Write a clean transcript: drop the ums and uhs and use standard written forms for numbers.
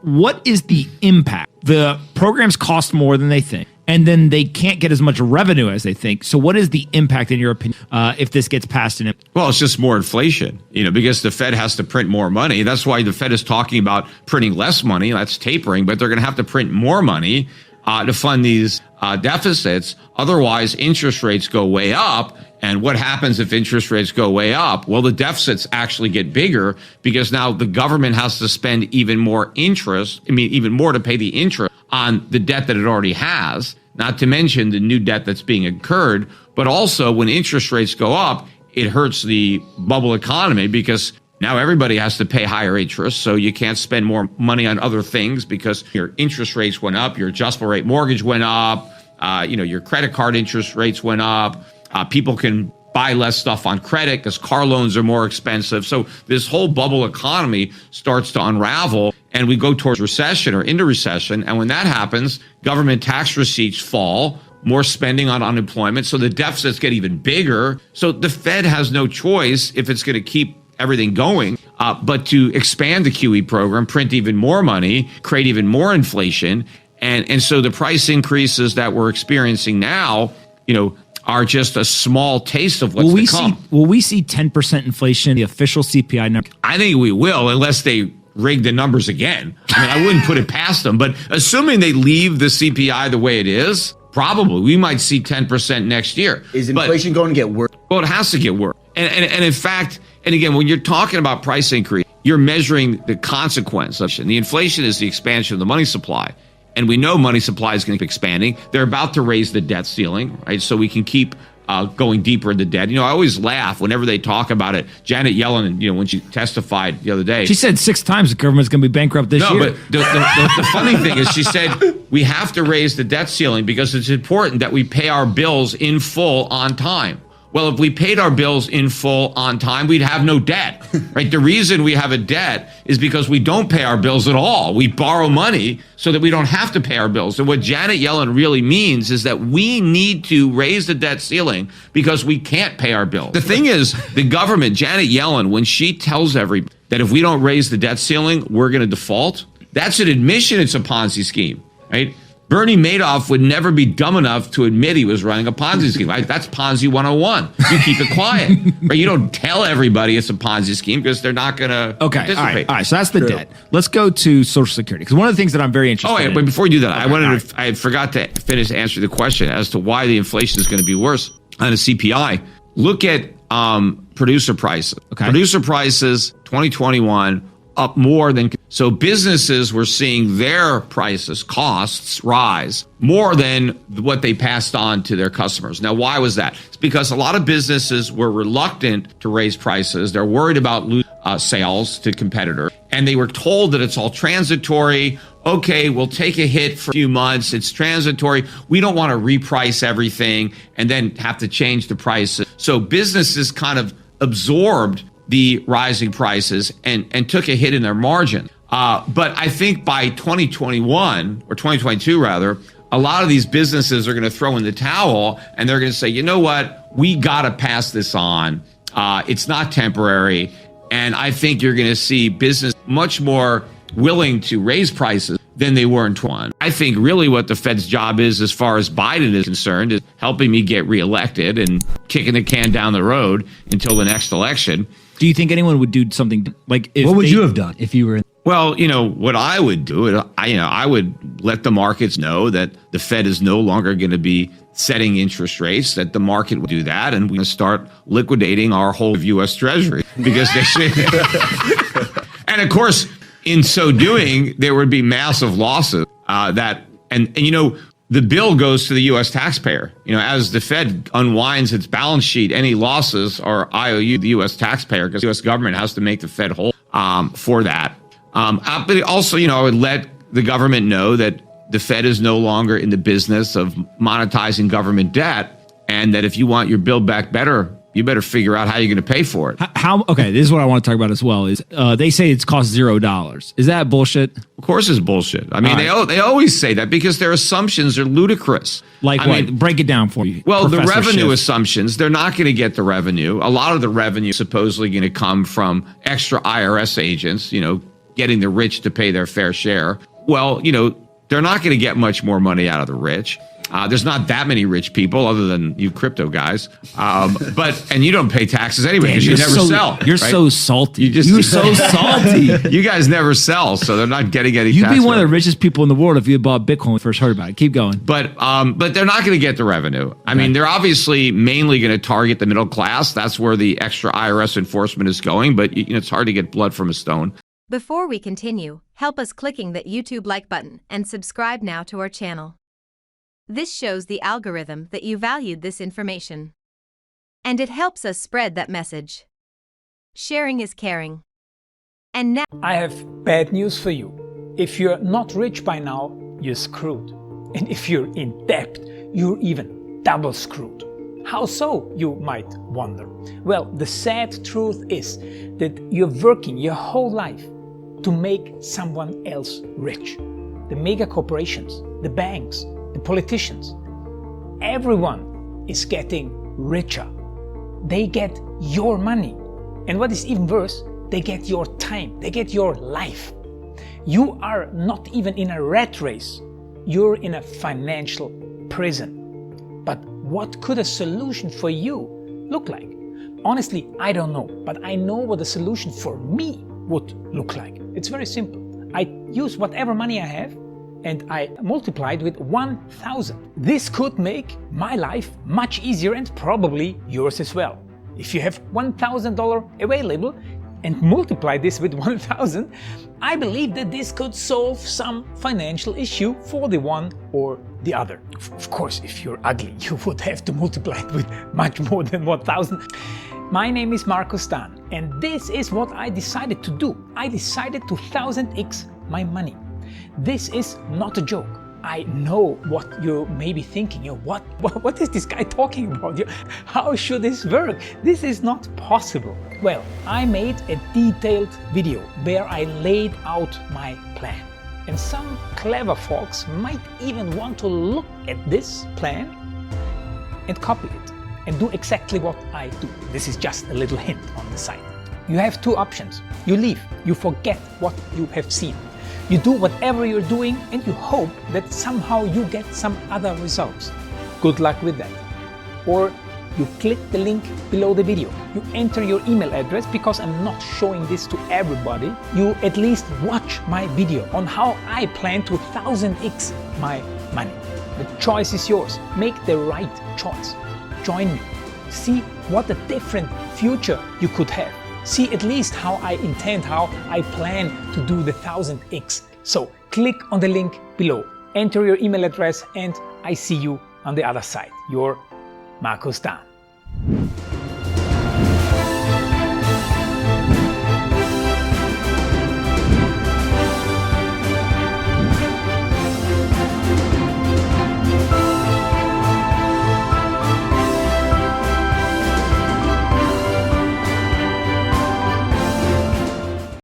what is the impact? The programs cost more than they think, and then they can't get as much revenue as they think. So what is the impact, in your opinion, if this gets passed? Well, it's just more inflation, because the Fed has to print more money. That's why the Fed is talking about printing less money. That's tapering, but they're going to have to print more money to fund these deficits. Otherwise, interest rates go way up. And what happens if interest rates go way up? Well, the deficits actually get bigger because now the government has to spend even more even more to pay the interest on the debt that it already has, not to mention the new debt that's being incurred. But also, when interest rates go up, it hurts the bubble economy because now everybody has to pay higher interest. So you can't spend more money on other things because your interest rates went up, your adjustable rate mortgage went up, your credit card interest rates went up. People can buy less stuff on credit because car loans are more expensive. So this whole bubble economy starts to unravel and we go towards recession or into recession. And when that happens, government tax receipts fall, more spending on unemployment. So the deficits get even bigger. So the Fed has no choice if it's going to keep everything going, but to expand the QE program, print even more money, create even more inflation. And so the price increases that we're experiencing now, are just a small taste of what's to come. Will we see 10% inflation, the official CPI number? I think we will, unless they rig the numbers again. I wouldn't put it past them, but assuming they leave the CPI the way it is, probably we might see 10% next year. Is inflation going to get worse? Well, it has to get worse. And in fact, and again, when you're talking about price increase, you're measuring the consequence of it. The inflation is the expansion of the money supply. And we know money supply is going to be expanding. They're about to raise the debt ceiling, right? So we can keep going deeper into debt. I always laugh whenever they talk about it. Janet Yellen, when she testified the other day. She said 6 times the government's going to be bankrupt this year. No, but the funny thing is she said we have to raise the debt ceiling because it's important that we pay our bills in full on time. Well, if we paid our bills in full on time, we'd have no debt, right? The reason we have a debt is because we don't pay our bills at all. We borrow money so that we don't have to pay our bills. And what Janet Yellen really means is that we need to raise the debt ceiling because we can't pay our bills. The thing is, the government, Janet Yellen, when she tells everybody that if we don't raise the debt ceiling, we're going to default, that's an admission it's a Ponzi scheme, right? Bernie Madoff would never be dumb enough to admit he was running a Ponzi scheme. Right? That's Ponzi 101. You keep it quiet. Right? You don't tell everybody it's a Ponzi scheme because they're not going to participate. All right. So that's the debt. Let's go to Social Security, because one of the things that I'm very interested in. But before you do that, I forgot to finish answering the question as to why the inflation is going to be worse on a CPI. Look at producer prices. Okay. Producer prices 2021 up more than, so businesses were seeing their costs rise more than what they passed on to their customers. Now, why was that? It's because a lot of businesses were reluctant to raise prices. They're worried about losing sales to competitors, and they were told that it's all transitory. Okay, we'll take a hit for a few months. It's transitory. We don't want to reprice everything and then have to change the prices. So businesses kind of absorbed the rising prices and took a hit in their margin. But I think by 2021 or 2022 rather, a lot of these businesses are going to throw in the towel and they're going to say, you know what, we got to pass this on. It's not temporary. And I think you're going to see business much more willing to raise prices than they were in 2021. I think really what the Fed's job is, as far as Biden is concerned, is helping me get reelected and kicking the can down the road until the next election. Do you think anyone would do something like? What would you have done if you were in? Well, what I would do, I would let the markets know that the Fed is no longer going to be setting interest rates, that the market would do that, and we're going to start liquidating our whole U.S. Treasury because they should. And of course, in so doing, there would be massive losses. The bill goes to the U.S. taxpayer. As the Fed unwinds its balance sheet, any losses are IOU the U.S. taxpayer because the U.S. government has to make the Fed whole for that. But also, I would let the government know that the Fed is no longer in the business of monetizing government debt, and that if you want your bill back better, you better figure out how you're going to pay for it. Okay, this is what I want to talk about as well. Is they say it's cost $0. Is that bullshit? Of course it's bullshit. They always say that because their assumptions are ludicrous. Like what? Break it down for you. Well, the revenue Schiff. assumptions, they're not going to get the revenue. A lot of the revenue is supposedly going to come from extra IRS agents, getting the rich to pay their fair share. Well, they're not going to get much more money out of the rich. There's not that many rich people other than you crypto guys. And you don't pay taxes anyway because you never sell. You're right? so salty. You're so salty. You guys never sell, so they're not getting any You'd tax be one of the revenue. richest people in the world if you had bought Bitcoin when you first heard about it. Keep going. But they're not going to get the revenue. I mean, they're obviously mainly going to target the middle class. That's where the extra IRS enforcement is going. But it's hard to get blood from a stone. Before we continue, help us clicking that YouTube like button and subscribe now to our channel. This shows the algorithm that you valued this information. And it helps us spread that message. Sharing is caring. And now I have bad news for you. If you're not rich by now, you're screwed. And if you're in debt, you're even double screwed. How so, you might wonder? Well, the sad truth is that you're working your whole life to make someone else rich. The mega corporations, the banks, the politicians, everyone is getting richer. They get your money. And what is even worse, they get your time, they get your life. You are not even in a rat race, you're in a financial prison. But what could a solution for you look like? Honestly, I don't know, but I know what a solution for me would look like. It's very simple. I use whatever money I have and I multiplied with 1,000. This could make my life much easier and probably yours as well. If you have $1,000 available and multiply this with 1,000, I believe that this could solve some financial issue for the one or the other. Of course, if you're ugly, you would have to multiply it with much more than 1,000. My name is Marco Stan, and this is what I decided to do. I decided to 1000x my money. This is not a joke. I know what you may be thinking. What is this guy talking about? How should this work? This is not possible. Well, I made a detailed video where I laid out my plan. And some clever folks might even want to look at this plan and copy it and do exactly what I do. This is just a little hint on the side. You have two options. You leave, you forget what you have seen. You do whatever you're doing and you hope that somehow you get some other results. Good luck with that. Or you click the link below the video. You enter your email address because I'm not showing this to everybody. You at least watch my video on how I plan to 1000x my money. The choice is yours. Make the right choice. Join me. See what a different future you could have. See at least how I intend, how I plan to do the 1000x. So click on the link below, enter your email address, and I see you on the other side. Your Marco Stan.